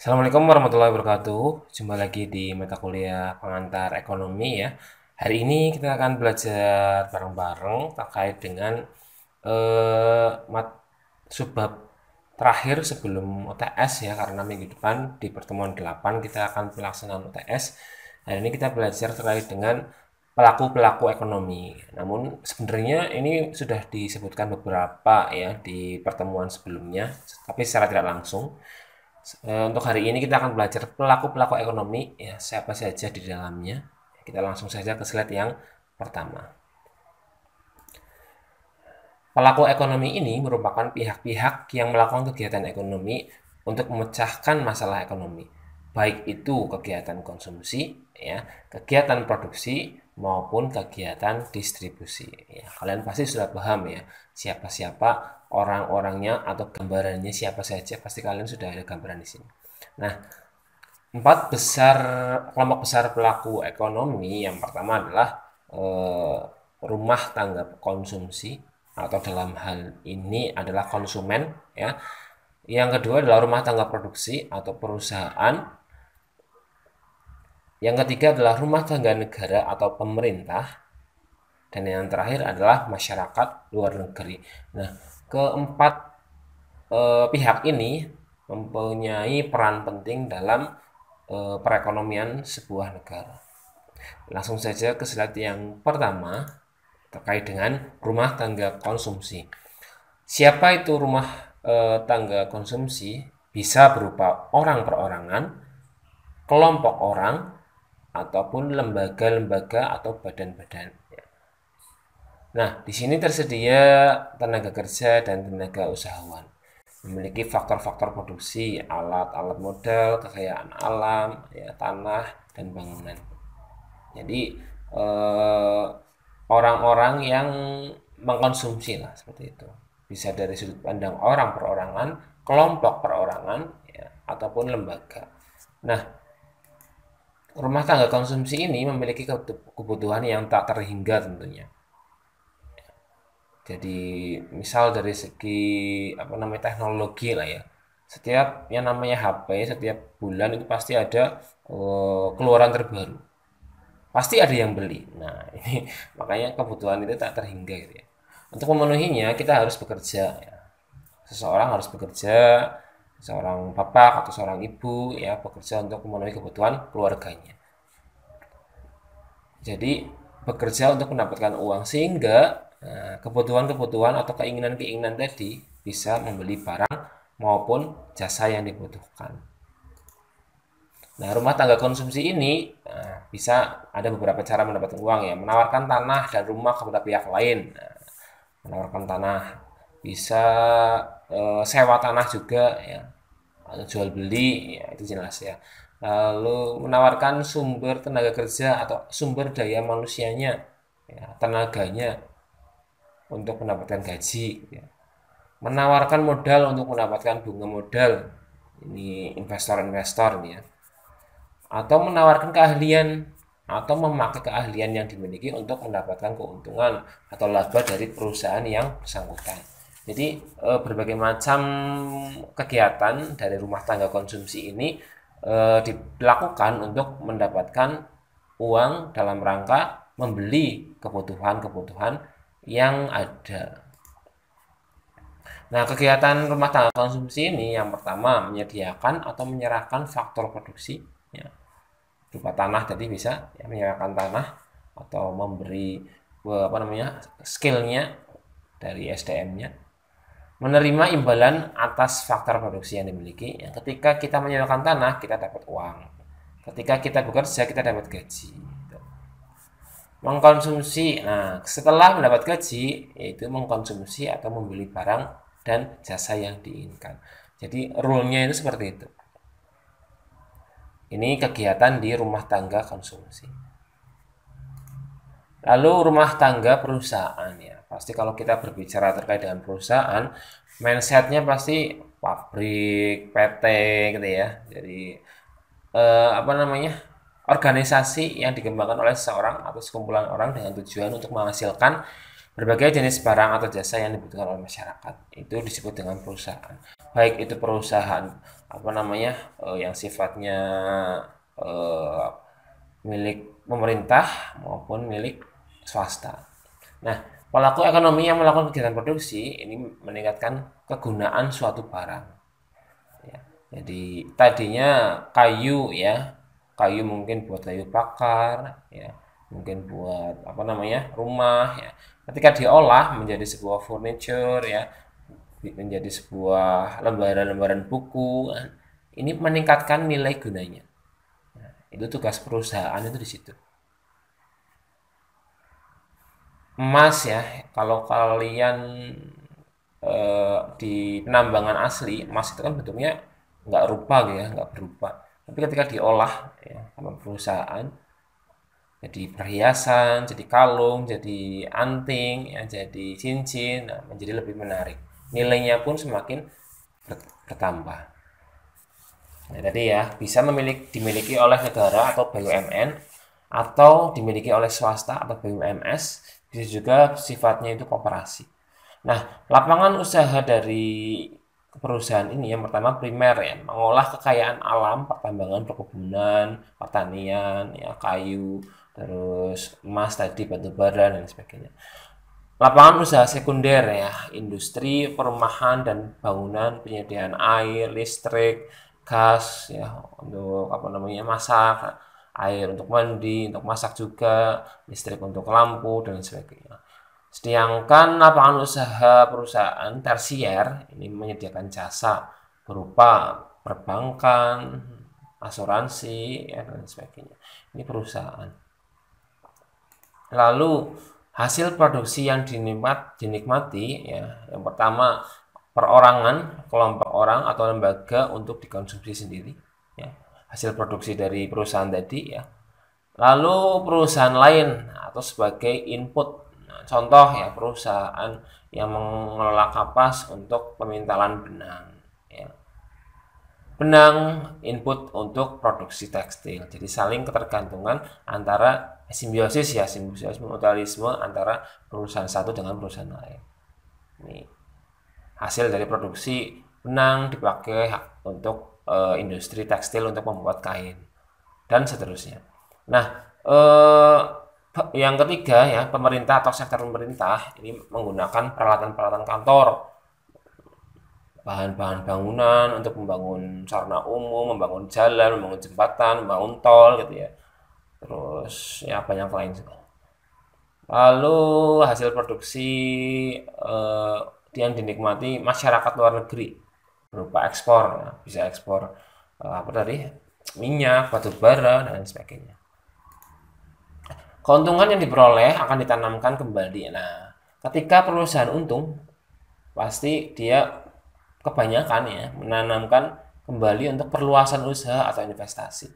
Assalamualaikum warahmatullahi wabarakatuh. Jumpa lagi di mata kuliah pengantar ekonomi ya. Hari ini kita akan belajar bareng-bareng terkait dengan eh, mat subbab terakhir sebelum UTS ya, karena minggu depan di pertemuan 8 kita akan pelaksanaan UTS. Hari ini kita belajar terkait dengan pelaku-pelaku ekonomi. Namun sebenarnya ini sudah disebutkan beberapa ya di pertemuan sebelumnya, tapi secara tidak langsung. Untuk hari ini kita akan belajar pelaku-pelaku ekonomi ya, siapa saja di dalamnya. Kita langsung saja ke slide yang pertama. Pelaku ekonomi ini merupakan pihak-pihak yang melakukan kegiatan ekonomi untuk memecahkan masalah ekonomi, baik itu kegiatan konsumsi, ya, kegiatan produksi maupun kegiatan distribusi. Ya, kalian pasti sudah paham ya siapa-siapa orang-orangnya atau gambarannya siapa saja, pasti kalian sudah ada gambaran di sini. Nah, kelompok besar pelaku ekonomi yang pertama adalah eh, rumah tangga konsumsi atau dalam hal ini adalah konsumen ya. Yang kedua adalah rumah tangga produksi atau perusahaan. Yang ketiga adalah rumah tangga negara atau pemerintah. Dan yang terakhir adalah masyarakat luar negeri. Nah, keempat pihak ini mempunyai peran penting dalam perekonomian sebuah negara. Langsung saja ke slide yang pertama terkait dengan rumah tangga konsumsi. Siapa itu rumah tangga konsumsi? Bisa berupa orang perorangan, kelompok orang, ataupun lembaga-lembaga atau badan-badan. Nah, di sini tersedia tenaga kerja dan tenaga usahawan. Memiliki faktor-faktor produksi, alat-alat modal, kekayaan alam, ya, tanah, dan bangunan. Jadi, orang-orang yang mengkonsumsi lah seperti itu. Bisa dari sudut pandang orang perorangan, kelompok perorangan, ya, ataupun lembaga. Nah, rumah tangga konsumsi ini memiliki kebutuhan yang tak terhingga tentunya. Jadi misal dari segi teknologi lah ya. Setiap yang namanya HP setiap bulan itu pasti ada keluaran terbaru. Pasti ada yang beli. Nah, ini makanya kebutuhan itu tak terhingga gitu ya. Untuk memenuhinya kita harus bekerja ya. Seseorang harus bekerja, seorang bapak atau seorang ibu ya bekerja untuk memenuhi kebutuhan keluarganya. Jadi bekerja untuk mendapatkan uang sehingga kebutuhan-kebutuhan atau keinginan-keinginan tadi bisa membeli barang maupun jasa yang dibutuhkan. Nah, rumah tangga konsumsi ini bisa ada beberapa cara mendapatkan uang ya, menawarkan tanah dan rumah kepada pihak lain. Nah, menawarkan tanah bisa sewa tanah juga ya, atau jual beli ya, itu jelas ya. Lalu menawarkan sumber tenaga kerja atau sumber daya manusianya, ya, tenaganya untuk mendapatkan gaji, ya. Menawarkan modal untuk mendapatkan bunga modal, ini investor-investor nih ya, atau menawarkan keahlian atau memakai keahlian yang dimiliki untuk mendapatkan keuntungan atau laba dari perusahaan yang bersangkutan. Jadi berbagai macam kegiatan dari rumah tangga konsumsi ini dilakukan untuk mendapatkan uang dalam rangka membeli kebutuhan-kebutuhan yang ada. Nah, kegiatan rumah tangga konsumsi ini yang pertama menyediakan atau menyerahkan faktor produksi, ya, berupa tanah tadi bisa ya, menyerahkan tanah atau memberi skillnya dari SDM-nya, menerima imbalan atas faktor produksi yang dimiliki. Ya, ketika kita menyewakan tanah kita dapat uang, ketika kita bekerja kita dapat gaji. Mengkonsumsi, nah setelah mendapat gaji yaitu mengkonsumsi atau membeli barang dan jasa yang diinginkan. Jadi rule-nya itu seperti itu. Ini kegiatan di rumah tangga konsumsi. Lalu rumah tangga perusahaan ya. Pasti kalau kita berbicara terkait dengan perusahaan, mindsetnya pasti pabrik, PT gitu ya. Jadi organisasi yang dikembangkan oleh seseorang atau sekumpulan orang dengan tujuan untuk menghasilkan Berbagai jenis barang atau jasa yang dibutuhkan oleh masyarakat itu disebut dengan perusahaan. Baik itu perusahaan yang sifatnya eh, milik pemerintah maupun milik swasta. Nah, pelaku ekonomi yang melakukan kegiatan produksi ini meningkatkan kegunaan suatu barang. Ya. Jadi tadinya kayu ya, kayu mungkin buat kayu bakar, ya, mungkin buat rumah, ya. Ketika diolah menjadi sebuah furniture, ya, menjadi sebuah lembaran-lembaran buku, ini meningkatkan nilai gunanya. Nah, itu tugas perusahaan itu di situ. Emas ya, kalau kalian di penambangan asli, emas itu kan bentuknya nggak rupa gitu ya, nggak berupa. Tapi ketika diolah ya sama perusahaan, jadi perhiasan, jadi kalung, jadi anting, ya, jadi cincin, nah, menjadi lebih menarik. Nilainya pun semakin bertambah. Nah, tadi ya bisa dimiliki oleh negara atau BUMN atau dimiliki oleh swasta atau BUMS, bisa juga sifatnya itu koperasi. Nah, lapangan usaha dari perusahaan ini yang pertama primer ya, mengolah kekayaan alam, pertambangan, perkebunan, pertanian, ya kayu, terus emas tadi, batu bara dan sebagainya. Lapangan usaha sekunder ya, industri, perumahan dan bangunan, penyediaan air, listrik, gas ya untuk masak, air untuk mandi, untuk masak juga, listrik untuk lampu dan sebagainya. Sedangkan lapangan usaha perusahaan tersier ini menyediakan jasa berupa perbankan, asuransi, ya, dan sebagainya. Ini perusahaan. Lalu hasil produksi yang dinikmati ya, yang pertama perorangan, kelompok orang atau lembaga untuk dikonsumsi sendiri ya. Hasil produksi dari perusahaan tadi ya. Lalu perusahaan lain atau sebagai input. Nah, contoh ya perusahaan yang mengelola kapas untuk pemintalan benang ya. Benang input untuk produksi tekstil. Jadi saling ketergantungan antara simbiosis mutualisme antara perusahaan satu dengan perusahaan lain. Ini hasil dari produksi benang dipakai untuk industri tekstil untuk membuat kain dan seterusnya. Nah, yang ketiga ya, pemerintah atau sektor pemerintah ini menggunakan peralatan-peralatan kantor, bahan-bahan bangunan untuk membangun sarana umum, membangun jalan, membangun jembatan, membangun tol gitu ya. Terus ya banyak lain juga. Lalu hasil produksi eh, yang dinikmati masyarakat luar negeri berupa ekspor, ya. Bisa ekspor minyak, batu bara dan sebagainya. Keuntungan yang diperoleh akan ditanamkan kembali. Nah, ketika perusahaan untung, pasti dia kebanyakan ya menanamkan kembali untuk perluasan usaha atau investasi.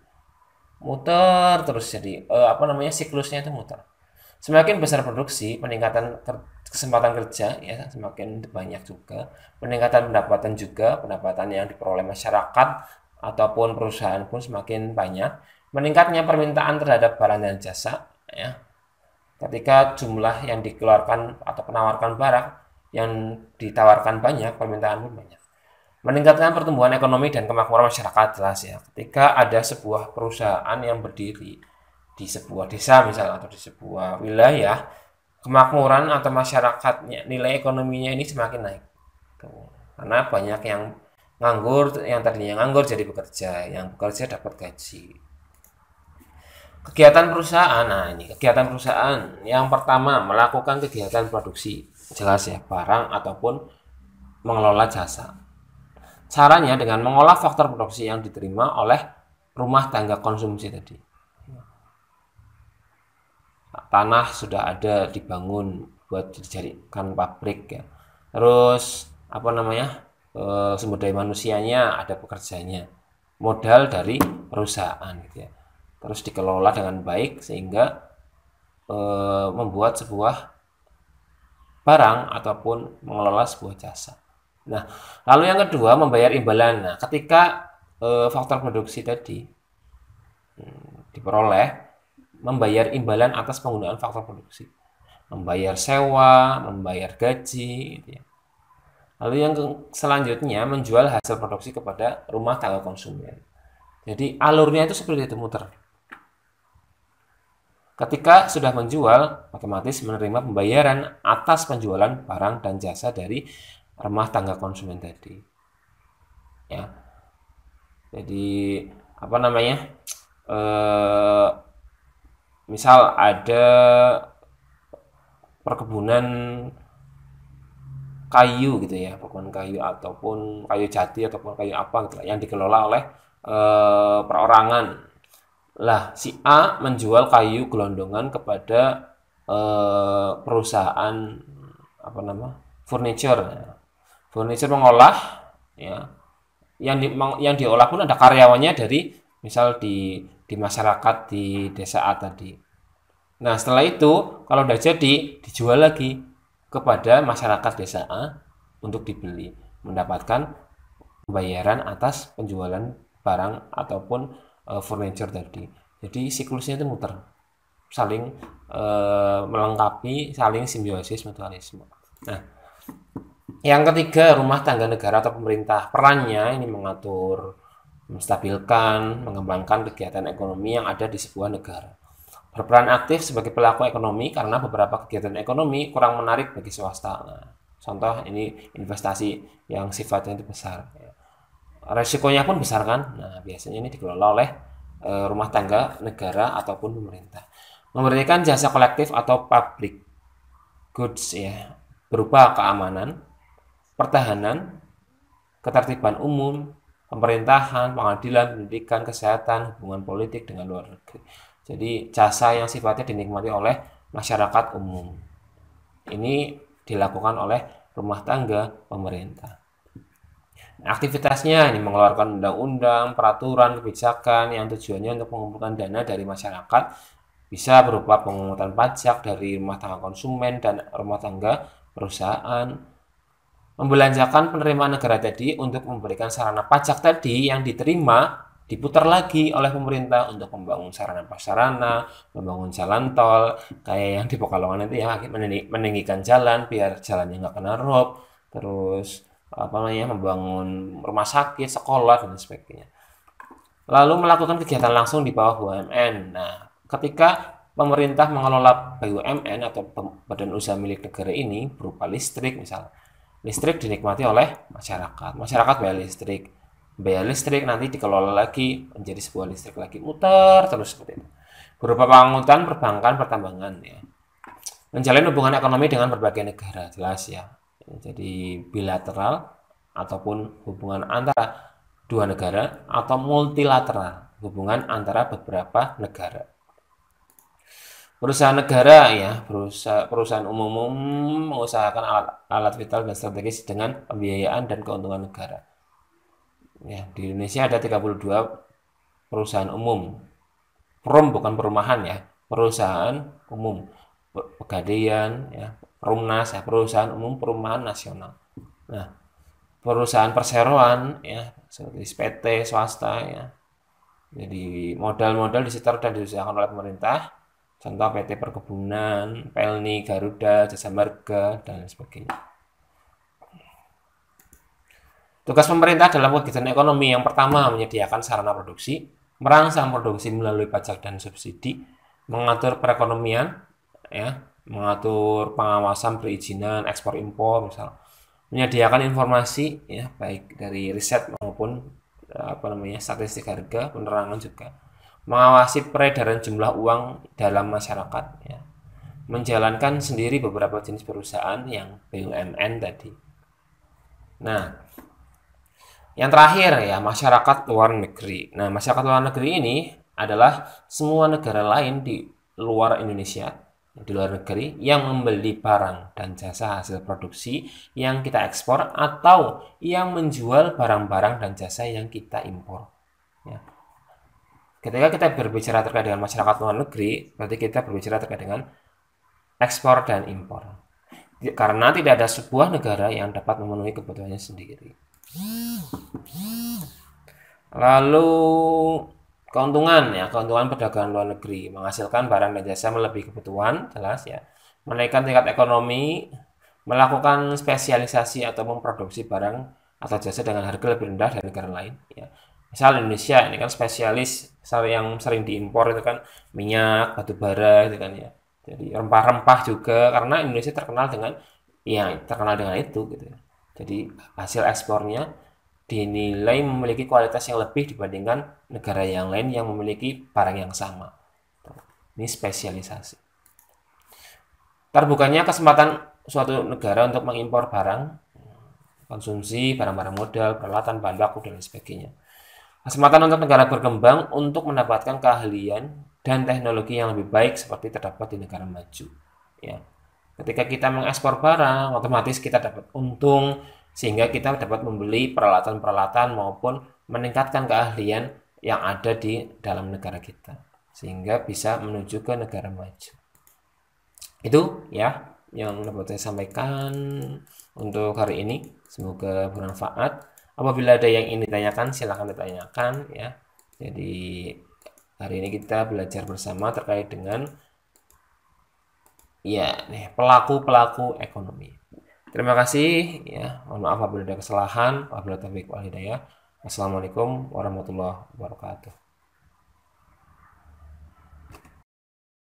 Muter terus jadi siklusnya itu muter. Semakin besar produksi, peningkatan kesempatan kerja ya semakin banyak juga, peningkatan pendapatan juga, pendapatan yang diperoleh masyarakat ataupun perusahaan pun semakin banyak, meningkatnya permintaan terhadap barang dan jasa ya. Ketika jumlah yang dikeluarkan atau penawarkan barang yang ditawarkan banyak, permintaan pun banyak. Meningkatkan pertumbuhan ekonomi dan kemakmuran masyarakat jelas ya. Ketika ada sebuah perusahaan yang berdiri di sebuah desa misalnya atau di sebuah wilayah, kemakmuran atau masyarakatnya, nilai ekonominya ini semakin naik. Tuh. Karena banyak yang nganggur, yang tadinya nganggur jadi bekerja, yang bekerja dapat gaji. Kegiatan perusahaan, nah ini kegiatan perusahaan. Yang pertama, melakukan kegiatan produksi. Jelas ya, barang ataupun mengelola jasa. Caranya dengan mengolah faktor produksi yang diterima oleh rumah tangga konsumsi tadi. Tanah sudah ada dibangun buat dijadikan pabrik ya. Terus sumber daya manusianya ada pekerjanya. Modal dari perusahaan gitu ya. Terus dikelola dengan baik sehingga membuat sebuah barang ataupun mengelola sebuah jasa. Nah, lalu yang kedua membayar imbalan. Nah, ketika faktor produksi tadi diperoleh, membayar imbalan atas penggunaan faktor produksi. membayar sewa, membayar gaji, gitu ya. Lalu yang selanjutnya menjual hasil produksi kepada rumah tangga konsumen. Jadi alurnya itu seperti itu muter. Ketika sudah menjual, otomatis menerima pembayaran atas penjualan barang dan jasa dari rumah tangga konsumen tadi. Ya, jadi apa namanya? Eh, misal ada perkebunan kayu gitu ya, perkebunan kayu ataupun kayu jati ataupun kayu apa gitu lah, yang dikelola oleh perorangan. Lah, si A menjual kayu gelondongan kepada perusahaan apa nama? Furniture. Furniture mengolah ya. Yang diolah pun ada karyawannya dari misal di masyarakat di desa A tadi. Nah, setelah itu kalau udah jadi dijual lagi kepada masyarakat desa A untuk dibeli, mendapatkan pembayaran atas penjualan barang ataupun furniture tadi. Jadi siklusnya itu muter, saling melengkapi, saling simbiosis mutualisme. Nah, yang ketiga, rumah tangga negara atau pemerintah. Perannya ini mengatur, menstabilkan, mengembangkan kegiatan ekonomi yang ada di sebuah negara. Berperan aktif sebagai pelaku ekonomi karena beberapa kegiatan ekonomi kurang menarik bagi swasta. Nah, contoh ini investasi yang sifatnya itu besar. Resikonya pun besar kan? Nah, biasanya ini dikelola oleh rumah tangga negara ataupun pemerintah. Memberikan jasa kolektif atau public goods ya, berupa keamanan, pertahanan, ketertiban umum, pemerintahan, pengadilan, pendidikan, kesehatan, hubungan politik dengan luar negeri. Jadi jasa yang sifatnya dinikmati oleh masyarakat umum. Ini dilakukan oleh rumah tangga pemerintah. Aktivitasnya ini mengeluarkan undang-undang, peraturan, kebijakan yang tujuannya untuk mengumpulkan dana dari masyarakat, bisa berupa pemungutan pajak dari rumah tangga konsumen dan rumah tangga perusahaan, membelanjakan penerimaan negara tadi untuk memberikan sarana pajak tadi yang diterima diputar lagi oleh pemerintah untuk membangun sarana prasarana, membangun jalan tol, kayak yang di Pekalongan itu ya, meninggikan jalan biar jalannya nggak kena rob, terus apa namanya membangun rumah sakit, sekolah dan sebagainya. Lalu melakukan kegiatan langsung di bawah BUMN. Nah, ketika pemerintah mengelola BUMN atau badan usaha milik negara ini berupa listrik misal. Listrik dinikmati oleh masyarakat. Masyarakat bayar listrik. Bayar listrik nanti dikelola lagi menjadi sebuah listrik lagi, muter terus seperti itu. Berupa pangangkutan, perbankan, pertambangan ya. Menjalin hubungan ekonomi dengan berbagai negara, jelas ya. Jadi bilateral ataupun hubungan antara dua negara atau multilateral, hubungan antara beberapa negara. Perusahaan negara ya, perusahaan umum mengusahakan alat vital dan strategis dengan pembiayaan dan keuntungan negara. Ya, di Indonesia ada 32 perusahaan umum. Perum bukan perumahan ya, perusahaan umum. Pegadaian ya, Perumnas ya, perusahaan umum perumahan nasional. Nah, perusahaan perseroan ya, seperti PT swasta ya. Jadi modal-modal disetor dan diusahakan oleh pemerintah. Contoh PT Perkebunan, Pelni, Garuda, Jasa Marga, dan sebagainya. Tugas pemerintah dalam kegiatan ekonomi yang pertama menyediakan sarana produksi, merangsang produksi melalui pajak dan subsidi, mengatur perekonomian, ya, mengatur pengawasan perizinan ekspor impor, misal, menyediakan informasi, ya, baik dari riset maupun apa namanya statistik harga, penerangan juga, mengawasi peredaran jumlah uang dalam masyarakat, ya, menjalankan sendiri beberapa jenis perusahaan yang BUMN tadi. Nah, yang terakhir ya, masyarakat luar negeri. Nah, masyarakat luar negeri ini adalah semua negara lain di luar Indonesia, di luar negeri, yang membeli barang dan jasa hasil produksi yang kita ekspor atau yang menjual barang-barang dan jasa yang kita impor. Ya. Ketika kita berbicara terkait dengan masyarakat luar negeri, berarti kita berbicara terkait dengan ekspor dan impor. Karena tidak ada sebuah negara yang dapat memenuhi kebutuhannya sendiri. Lalu keuntungan ya, keuntungan perdagangan luar negeri menghasilkan barang dan jasa melebihi kebutuhan, jelas ya. menaikkan tingkat ekonomi, melakukan spesialisasi atau memproduksi barang atau jasa dengan harga lebih rendah dari negara lain. Ya. Misal Indonesia ini kan spesialis, misal yang sering diimpor itu kan minyak, batu bara itu kan ya. Jadi rempah-rempah juga karena Indonesia terkenal dengan itu gitu ya. Jadi hasil ekspornya dinilai memiliki kualitas yang lebih dibandingkan negara yang lain yang memiliki barang yang sama. Ini spesialisasi. Terbukanya kesempatan suatu negara untuk mengimpor barang konsumsi, barang-barang modal, peralatan, bahan baku, dan lain sebagainya. Kesempatan untuk negara berkembang untuk mendapatkan keahlian dan teknologi yang lebih baik seperti terdapat di negara maju. Ya. Ketika kita mengekspor barang, otomatis kita dapat untung sehingga kita dapat membeli peralatan-peralatan maupun meningkatkan keahlian yang ada di dalam negara kita sehingga bisa menuju ke negara maju. Itu ya yang dapat saya sampaikan untuk hari ini. Semoga bermanfaat. Apabila ada yang ingin ditanyakan, silahkan ditanyakan ya. Jadi hari ini kita belajar bersama terkait dengan ya nih pelaku-pelaku ekonomi. Terima kasih ya. Mohon maaf apabila ada kesalahan. Wabillahi taufiq wal hidayah. Wassalamualaikum warahmatullahi wabarakatuh.